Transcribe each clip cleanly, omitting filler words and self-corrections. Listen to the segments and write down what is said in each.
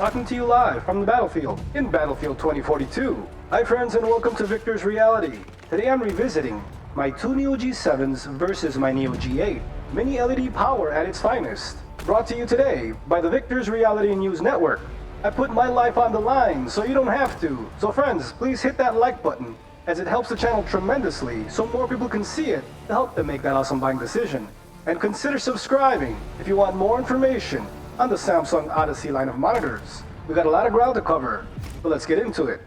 talking to you live from the battlefield in Battlefield 2042. Hi friends and welcome to Viktors Reality. Today I'm revisiting my two Neo G7s versus my Neo G8. Mini LED power at its finest. Brought to you today by the Viktors Reality News Network. I put my life on the line so you don't have to. So friends, please hit that like button as it helps the channel tremendously so more people can see it to help them make that awesome buying decision. And consider subscribing if you want more information on the Samsung Odyssey line of monitors. We got a lot of ground to cover, but let's get into it.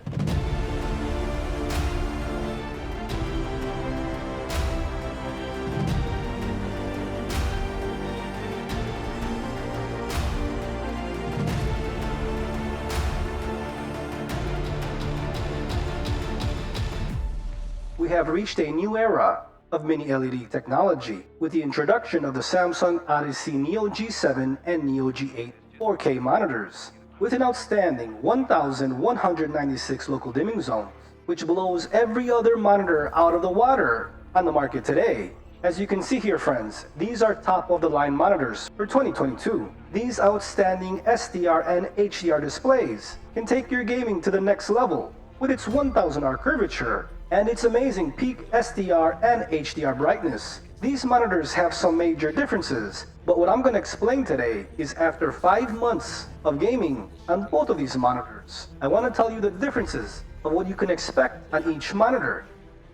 We have reached a new era of mini LED technology with the introduction of the Samsung Odyssey Neo G7 and Neo G8 4K monitors with an outstanding 1,196 local dimming zones, which blows every other monitor out of the water on the market today. As you can see here friends, these are top-of-the-line monitors for 2022. These outstanding SDR and HDR displays can take your gaming to the next level with its 1000R curvature and its amazing peak SDR and HDR brightness. These monitors have some major differences, but what I'm going to explain today is after 5 months of gaming on both of these monitors, I want to tell you the differences of what you can expect on each monitor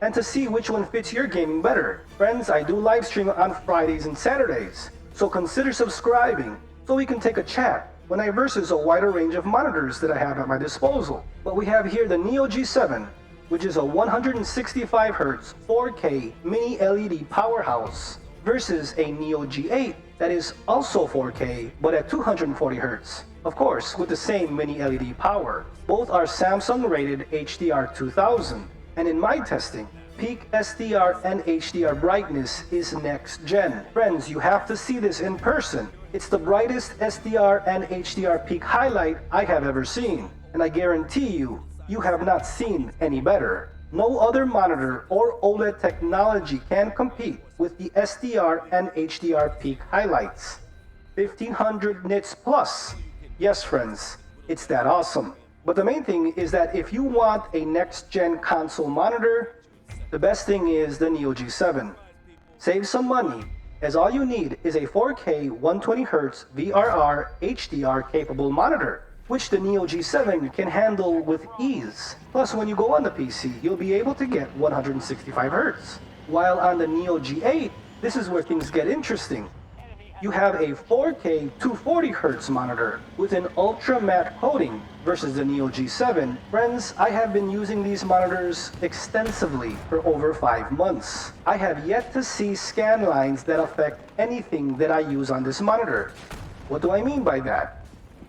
and to see which one fits your gaming better. Friends, I do live stream on Fridays and Saturdays, so consider subscribing so we can take a chat when I versus a wider range of monitors that I have at my disposal. But we have here the Neo G7, which is a 165Hz 4K mini LED powerhouse, versus a Neo G8 that is also 4K but at 240Hz. Of course, with the same mini LED power. Both are Samsung rated HDR 2000, and in my testing, peak SDR and HDR brightness is next gen. Friends, you have to see this in person. It's the brightest SDR and HDR peak highlight I have ever seen, and I guarantee you, you have not seen any better. No other monitor or OLED technology can compete with the SDR and HDR peak highlights. 1500 nits plus. Yes friends, it's that awesome. But the main thing is that if you want a next-gen console monitor, the best thing is the Neo G7. Save some money, as all you need is a 4K 120Hz VRR HDR capable monitor, which the Neo G7 can handle with ease. Plus, when you go on the PC, you'll be able to get 165Hz. While on the Neo G8, this is where things get interesting. You have a 4K 240Hz monitor with an ultra matte coating versus the Neo G7. Friends, I have been using these monitors extensively for over 5 months. I have yet to see scan lines that affect anything that I use on this monitor. What do I mean by that?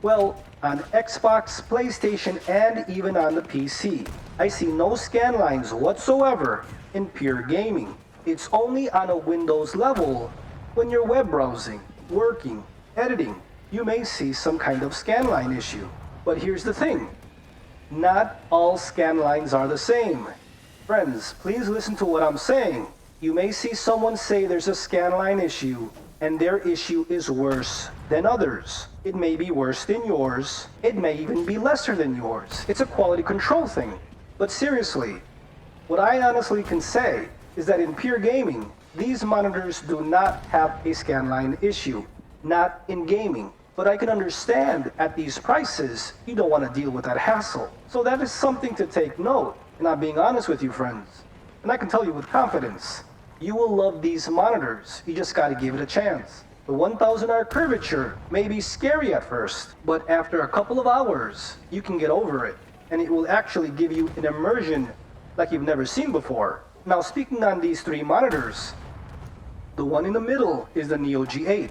Well, on Xbox, PlayStation, and even on the PC, I see no scan lines whatsoever in pure gaming. It's only on a Windows level. When you're web browsing, working, editing, you may see some kind of scanline issue. But here's the thing, not all scanlines are the same. Friends, please listen to what I'm saying. You may see someone say there's a scanline issue, and their issue is worse than others. It may be worse than yours, it may even be lesser than yours. It's a quality control thing. But seriously, what I honestly can say is that in pure gaming, these monitors do not have a scanline issue, not in gaming. But I can understand at these prices, you don't want to deal with that hassle. So that is something to take note. And I'm being honest with you friends. And I can tell you with confidence, you will love these monitors. You just got to give it a chance. The 1000R curvature may be scary at first, but after a couple of hours, you can get over it. And it will actually give you an immersion like you've never seen before. Now speaking on these three monitors, the one in the middle is the Neo G8.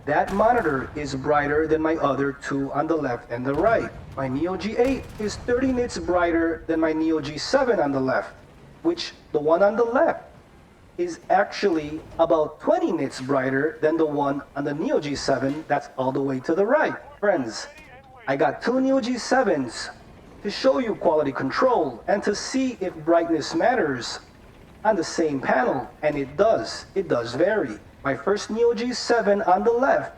That monitor is brighter than my other two on the left and the right. My Neo G8 is 30 nits brighter than my Neo G7 on the left, which the one on the left is actually about 20 nits brighter than the one on the Neo G7 that's all the way to the right. Friends, I got two Neo G7s to show you quality control and to see if brightness matters on the same panel, and it does vary. My first Neo G7 on the left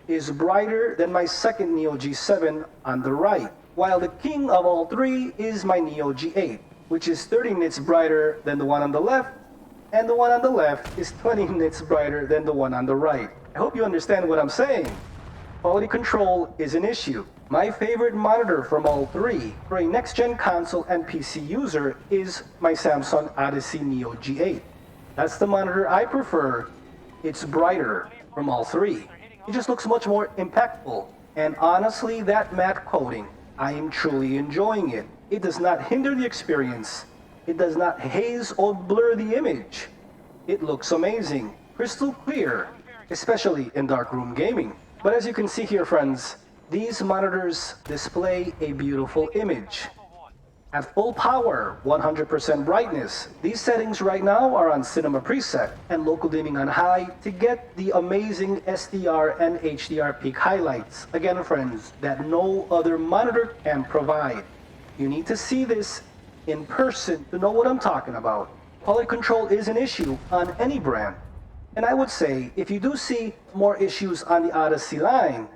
is brighter than my second Neo G7 on the right, while the king of all three is my Neo G8, which is 30 nits brighter than the one on the left, and the one on the left is 20 nits brighter than the one on the right. I hope you understand what I'm saying. Quality control is an issue. My favorite monitor from all three for a next-gen console and PC user is my Samsung Odyssey Neo G8. That's the monitor I prefer. It's brighter from all three. It just looks much more impactful. And honestly, that matte coating, I am truly enjoying it. It does not hinder the experience. It does not haze or blur the image. It looks amazing, crystal clear, especially in darkroom gaming. But as you can see here, friends, these monitors display a beautiful image. At full power, 100% brightness, these settings right now are on cinema preset and local dimming on high to get the amazing SDR and HDR peak highlights. Again, friends, that no other monitor can provide. You need to see this in person to know what I'm talking about. Quality control is an issue on any brand. And I would say, if you do see more issues on the Odyssey line,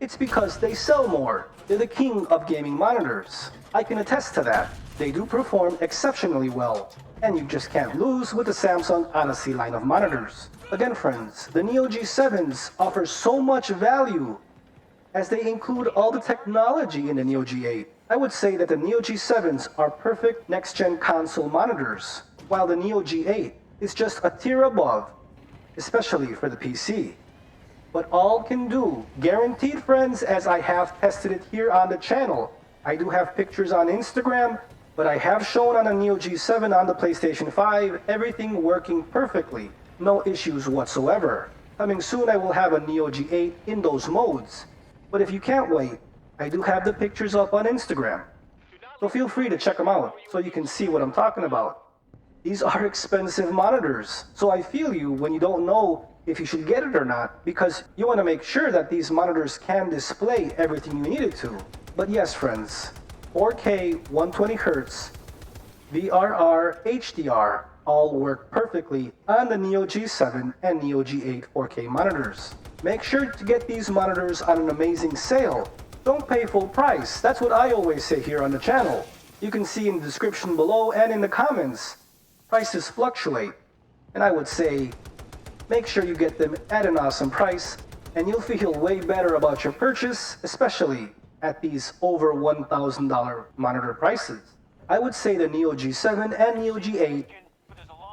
it's because they sell more. They're the king of gaming monitors. I can attest to that. They do perform exceptionally well, and you just can't lose with the Samsung Odyssey line of monitors. Again, friends, the Neo G7s offer so much value as they include all the technology in the Neo G8. I would say that the Neo G7s are perfect next-gen console monitors, while the Neo G8 is just a tier above, especially for the PC. But all can do, guaranteed, friends, as I have tested it here on the channel. I do have pictures on Instagram, but I have shown on a Neo G7 on the PlayStation 5, everything working perfectly. No issues whatsoever. Coming soon, I will have a Neo G8 in those modes. But if you can't wait, I do have the pictures up on Instagram. So feel free to check them out so you can see what I'm talking about. These are expensive monitors, so I feel you when you don't know if you should get it or not, because you want to make sure that these monitors can display everything you need it to. But yes, friends, 4K 120Hz, VRR HDR all work perfectly on the Neo G7 and Neo G8 4K monitors. Make sure to get these monitors on an amazing sale. Don't pay full price. That's what I always say here on the channel. You can see in the description below and in the comments, prices fluctuate. And I would say, make sure you get them at an awesome price, and you'll feel way better about your purchase, especially at these over $1,000 monitor prices. I would say the Neo G7 and Neo G8,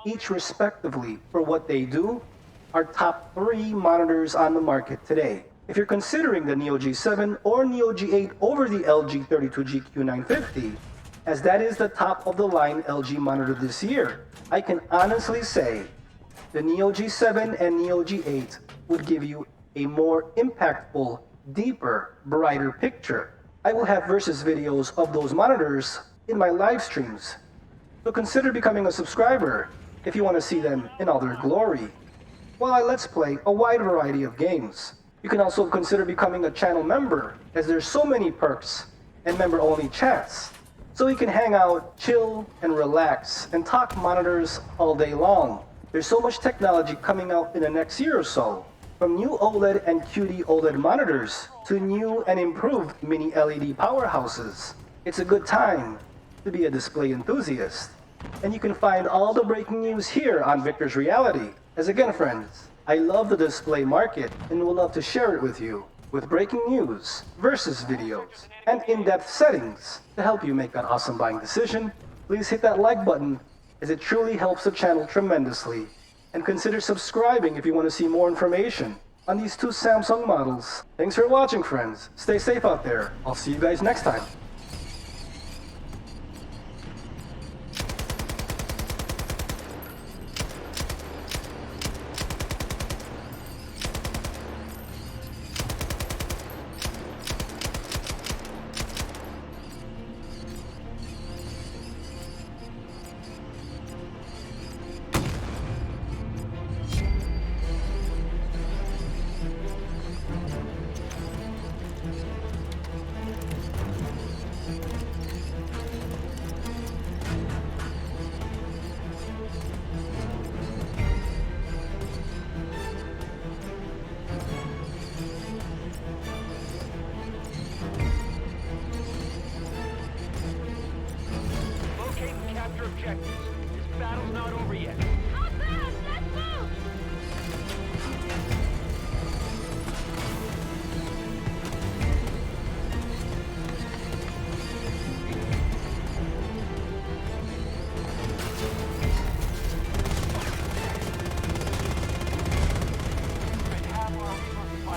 each respectively for what they do, are top 3 monitors on the market today. If you're considering the Neo G7 or Neo G8 over the LG 32G Q950, as that is the top of the line LG monitor this year, I can honestly say the Neo G7 and Neo G8 would give you a more impactful, deeper, brighter picture. I will have versus videos of those monitors in my live streams. So consider becoming a subscriber if you want to see them in all their glory, while I let's play a wide variety of games. You can also consider becoming a channel member, as there's so many perks and member-only chats. So you can hang out, chill, and relax, and talk monitors all day long. There's so much technology coming out in the next year or so, from new OLED and QD-OLED monitors to new and improved mini LED powerhouses. It's a good time to be a display enthusiast. And you can find all the breaking news here on Viktors Reality. As again, friends, I love the display market and would love to share it with you, with breaking news, versus videos, and in-depth settings to help you make that awesome buying decision. Please hit that like button, as it truly helps the channel tremendously. And consider subscribing if you want to see more information on these 2 Samsung models. Thanks for watching, friends. Stay safe out there. I'll see you guys next time.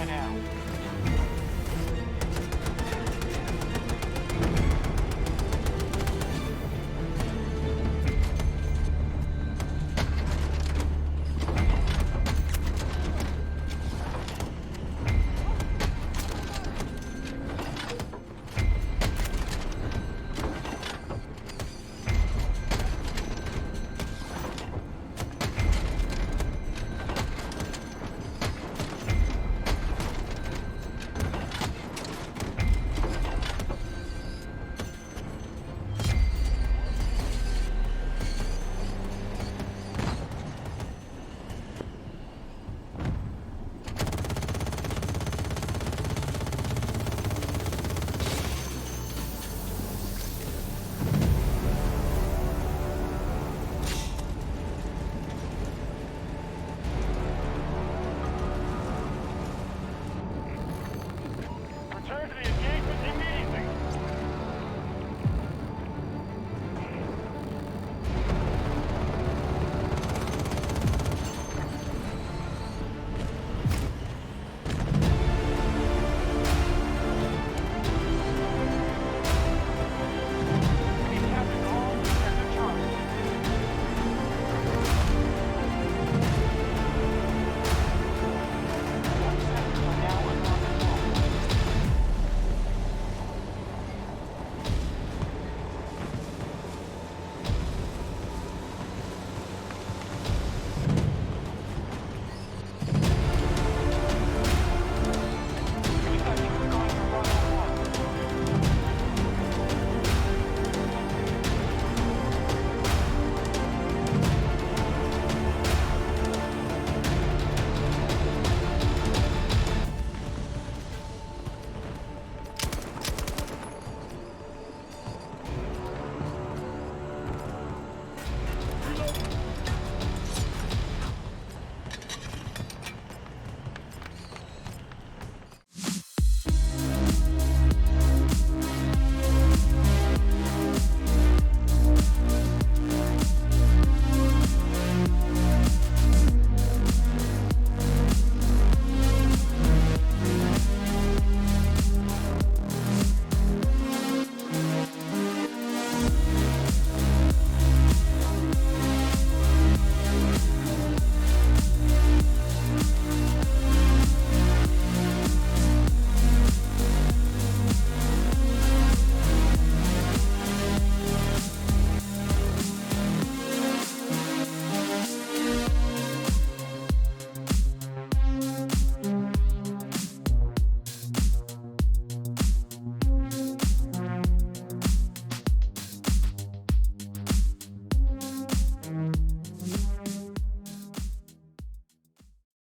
right now.